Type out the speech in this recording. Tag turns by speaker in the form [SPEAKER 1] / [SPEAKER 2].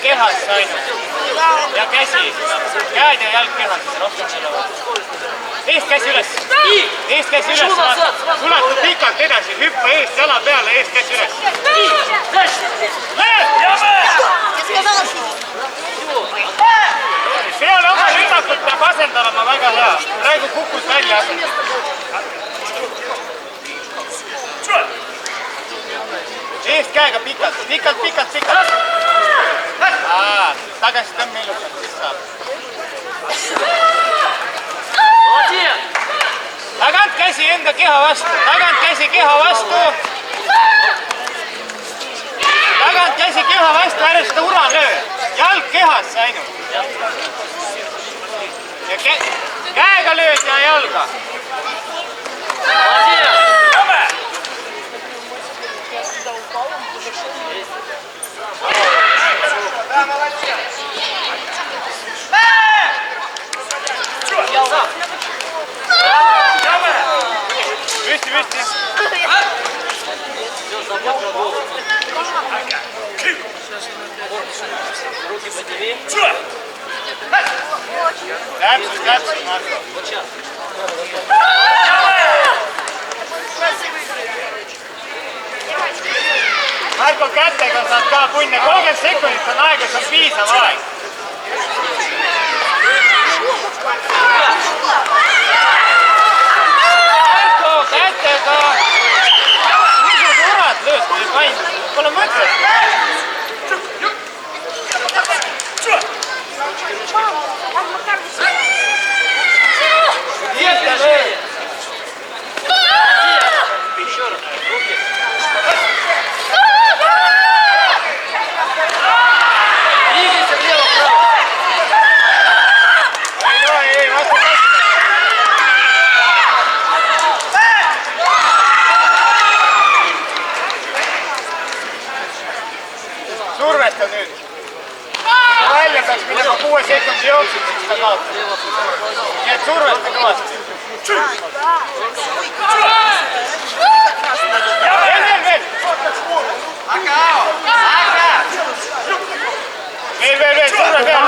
[SPEAKER 1] kehas ainult. Ja käsi. Käed ja jalg kehas. Rohkem selle vastu. Eest käsi üles. Eest käsi üles. Ulatud pikalt edasi. Hüppa eest jala peale. Eest käsi üles. Peale oma rünnakut peab asendama väga hea. Praegu kukus välja asendama. Eest käega pikalt. Pikalt. Tagasi tõmb ilusalt, siis saab. Tagant käsi enda keha vastu. Tagant käsi keha vastu. Tagant käsi keha vastu, ära seda ura löö. Jalg kehasse ainult. Ja käega lööd ja jalga. Пусти. Руки подними. Täpselt, Marko. Marko, kätega saad ka punne. 30 sekundit on aega, see on piisav aeg. Marko, kätega. Usud urad lööd, kui paindud. Pole mõtet. Survesta nüüd. Välja peaks minema 6 sekundi jooksul, siis ta kaotab. Nii et survesta kõvasti. Veel. Veel, surve peale.